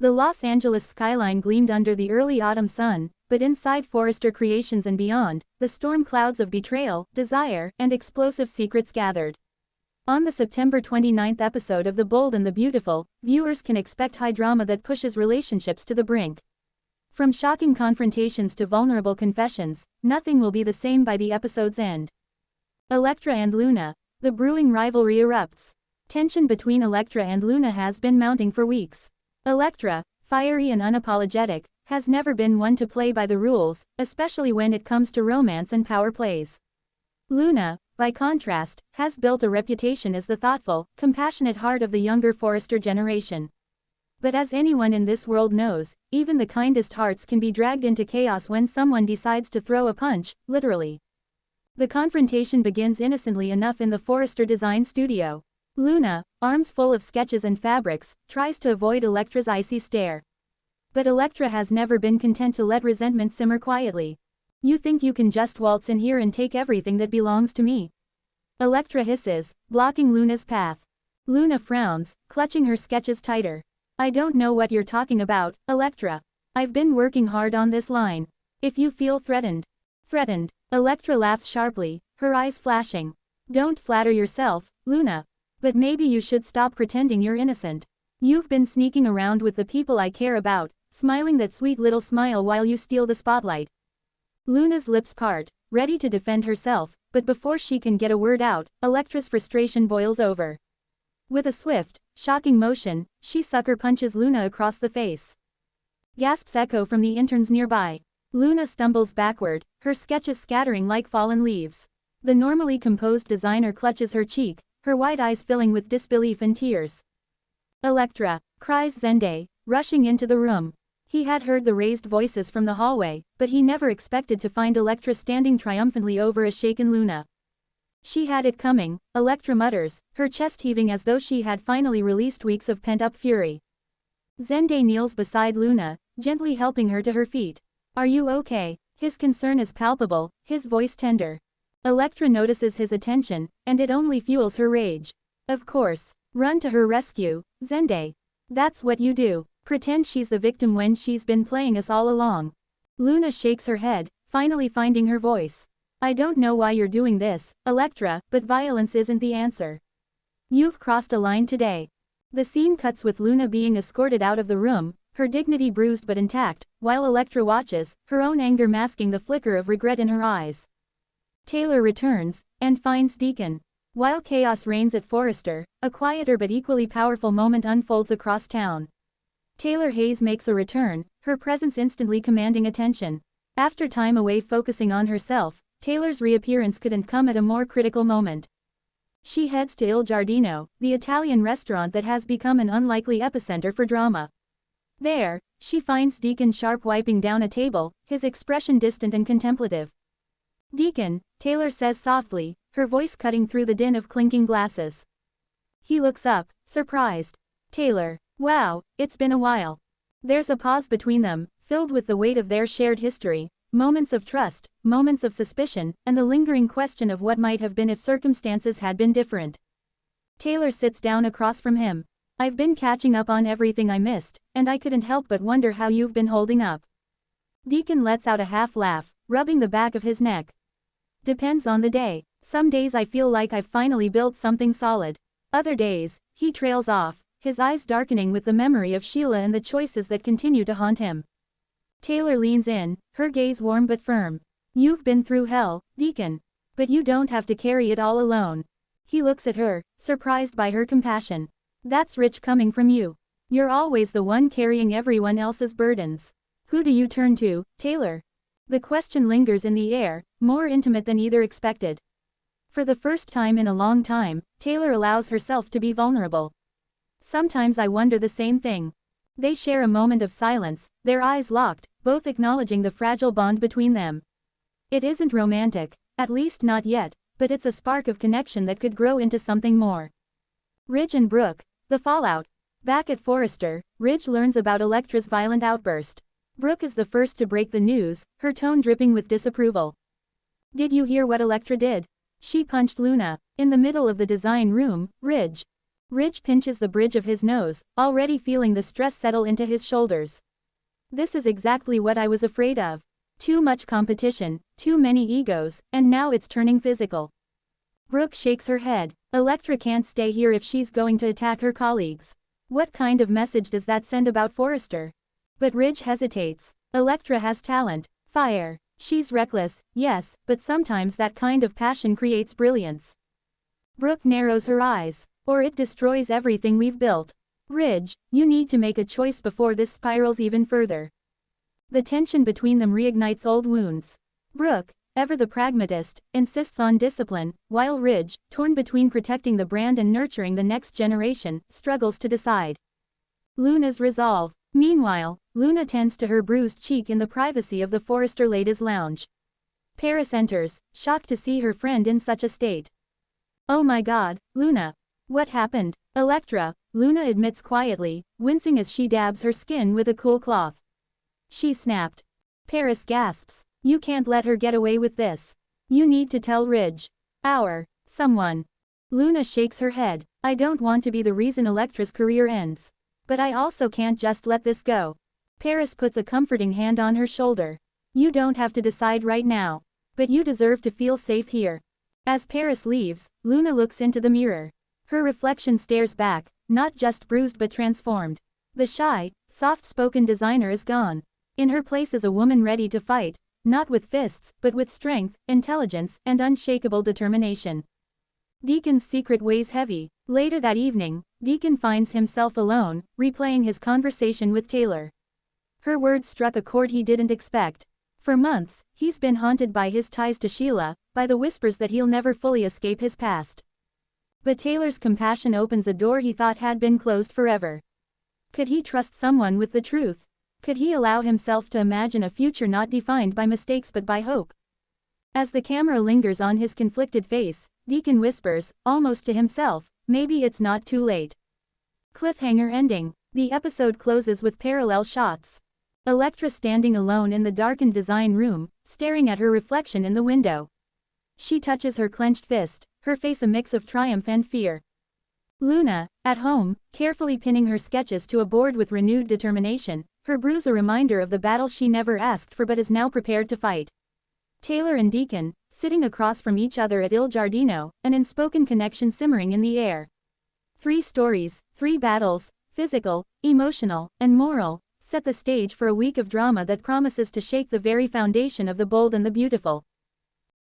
The Los Angeles skyline gleamed under the early autumn sun, but inside Forrester Creations and beyond, the storm clouds of betrayal, desire, and explosive secrets gathered. On the September 29th episode of The Bold and the Beautiful, viewers can expect high drama that pushes relationships to the brink. From shocking confrontations to vulnerable confessions, nothing will be the same by the episode's end. Electra and Luna. The brewing rivalry erupts. Tension between Electra and Luna has been mounting for weeks. Electra, fiery and unapologetic, has never been one to play by the rules, especially when it comes to romance and power plays. Luna, by contrast, has built a reputation as the thoughtful, compassionate heart of the younger Forrester generation. But as anyone in this world knows, even the kindest hearts can be dragged into chaos when someone decides to throw a punch, literally. The confrontation begins innocently enough in the Forrester design studio. Luna, arms full of sketches and fabrics, tries to avoid Electra's icy stare. But Electra has never been content to let resentment simmer quietly. "You think you can just waltz in here and take everything that belongs to me?" Electra hisses, blocking Luna's path. Luna frowns, clutching her sketches tighter. "I don't know what you're talking about, Electra. I've been working hard on this line. If you feel threatened." Threatened? Electra laughs sharply, her eyes flashing. "Don't flatter yourself, Luna. But maybe you should stop pretending you're innocent. You've been sneaking around with the people I care about, smiling that sweet little smile while you steal the spotlight." Luna's lips part, ready to defend herself, but before she can get a word out, Electra's frustration boils over. With a swift, shocking motion, she sucker punches Luna across the face. Gasps echo from the interns nearby. Luna stumbles backward, her sketches scattering like fallen leaves. The normally composed designer clutches her cheek, her wide eyes filling with disbelief and tears. "Electra!" cries Zende, rushing into the room. He had heard the raised voices from the hallway, but he never expected to find Electra standing triumphantly over a shaken Luna. "She had it coming," Electra mutters, her chest heaving as though she had finally released weeks of pent-up fury. Zende kneels beside Luna, gently helping her to her feet. "Are you okay?" His concern is palpable, his voice tender. Electra notices his attention, and it only fuels her rage. "Of course. Run to her rescue, Zende. That's what you do. Pretend she's the victim when she's been playing us all along." Luna shakes her head, finally finding her voice. "I don't know why you're doing this, Electra, but violence isn't the answer. You've crossed a line today." The scene cuts with Luna being escorted out of the room, her dignity bruised but intact, while Electra watches, her own anger masking the flicker of regret in her eyes. Taylor returns, and finds Deacon. While chaos reigns at Forrester, a quieter but equally powerful moment unfolds across town. Taylor Hayes makes a return, her presence instantly commanding attention. After time away focusing on herself, Taylor's reappearance couldn't come at a more critical moment. She heads to Il Giardino, the Italian restaurant that has become an unlikely epicenter for drama. There, she finds Deacon sharp wiping down a table, his expression distant and contemplative. "Deacon," Taylor says softly, her voice cutting through the din of clinking glasses. He looks up, surprised. "Taylor, wow, it's been a while." There's a pause between them, filled with the weight of their shared history, moments of trust, moments of suspicion, and the lingering question of what might have been if circumstances had been different. Taylor sits down across from him. "I've been catching up on everything I missed, and I couldn't help but wonder how you've been holding up." Deacon lets out a half laugh, rubbing the back of his neck. "Depends on the day. Some days I feel like I've finally built something solid. Other days," he trails off, his eyes darkening with the memory of Sheila and the choices that continue to haunt him. Taylor leans in, her gaze warm but firm. "You've been through hell, Deacon. But you don't have to carry it all alone." He looks at her, surprised by her compassion. "That's rich coming from you. You're always the one carrying everyone else's burdens. Who do you turn to, Taylor?" The question lingers in the air, more intimate than either expected. For the first time in a long time, Taylor allows herself to be vulnerable. "Sometimes I wonder the same thing." They share a moment of silence, their eyes locked, both acknowledging the fragile bond between them. It isn't romantic, at least not yet, but it's a spark of connection that could grow into something more. Ridge and Brooke. The fallout. Back at Forrester, Ridge learns about Electra's violent outburst. Brooke is the first to break the news, her tone dripping with disapproval. "Did you hear what Electra did? She punched Luna, in the middle of the design room, Ridge." Ridge pinches the bridge of his nose, already feeling the stress settle into his shoulders. This is exactly what I was afraid of. Too much competition, too many egos, and now it's turning physical. Brooke shakes her head. Electra can't stay here if she's going to attack her colleagues. What kind of message does that send about Forrester? But Ridge hesitates. Electra has talent, fire. She's reckless, yes, but sometimes that kind of passion creates brilliance. Brooke narrows her eyes. Or it destroys everything we've built. Ridge, you need to make a choice before this spirals even further. The tension between them reignites old wounds. Brooke, ever the pragmatist, insists on discipline, while Ridge, torn between protecting the brand and nurturing the next generation, struggles to decide. Luna's resolve. Meanwhile, Luna tends to her bruised cheek in the privacy of the Forrester ladies' lounge. Paris enters, shocked to see her friend in such a state. Oh my God, Luna. What happened? Electra, Luna admits quietly, wincing as she dabs her skin with a cool cloth. She snapped. Paris gasps. You can't let her get away with this. You need to tell Ridge. Someone. Luna shakes her head. I don't want to be the reason Electra's career ends. But I also can't just let this go. Paris puts a comforting hand on her shoulder. You don't have to decide right now. But you deserve to feel safe here. As Paris leaves, Luna looks into the mirror. Her reflection stares back, not just bruised but transformed. The shy, soft-spoken designer is gone. In her place is a woman ready to fight, not with fists, but with strength, intelligence, and unshakable determination. Deacon's secret weighs heavy. Later that evening, Deacon finds himself alone, replaying his conversation with Taylor. Her words struck a chord he didn't expect. For months, he's been haunted by his ties to Sheila, by the whispers that he'll never fully escape his past. But Taylor's compassion opens a door he thought had been closed forever. Could he trust someone with the truth? Could he allow himself to imagine a future not defined by mistakes but by hope? As the camera lingers on his conflicted face, Deacon whispers, almost to himself, maybe it's not too late. Cliffhanger ending. The episode closes with parallel shots. Electra standing alone in the darkened design room, staring at her reflection in the window. She touches her clenched fist, her face a mix of triumph and fear. Luna, at home, carefully pinning her sketches to a board with renewed determination, her bruise a reminder of the battle she never asked for but is now prepared to fight. Taylor and Deacon, sitting across from each other at Il Giardino, an unspoken connection simmering in the air. 3 stories, 3 battles, physical, emotional, and moral, set the stage for a week of drama that promises to shake the very foundation of the bold and the beautiful.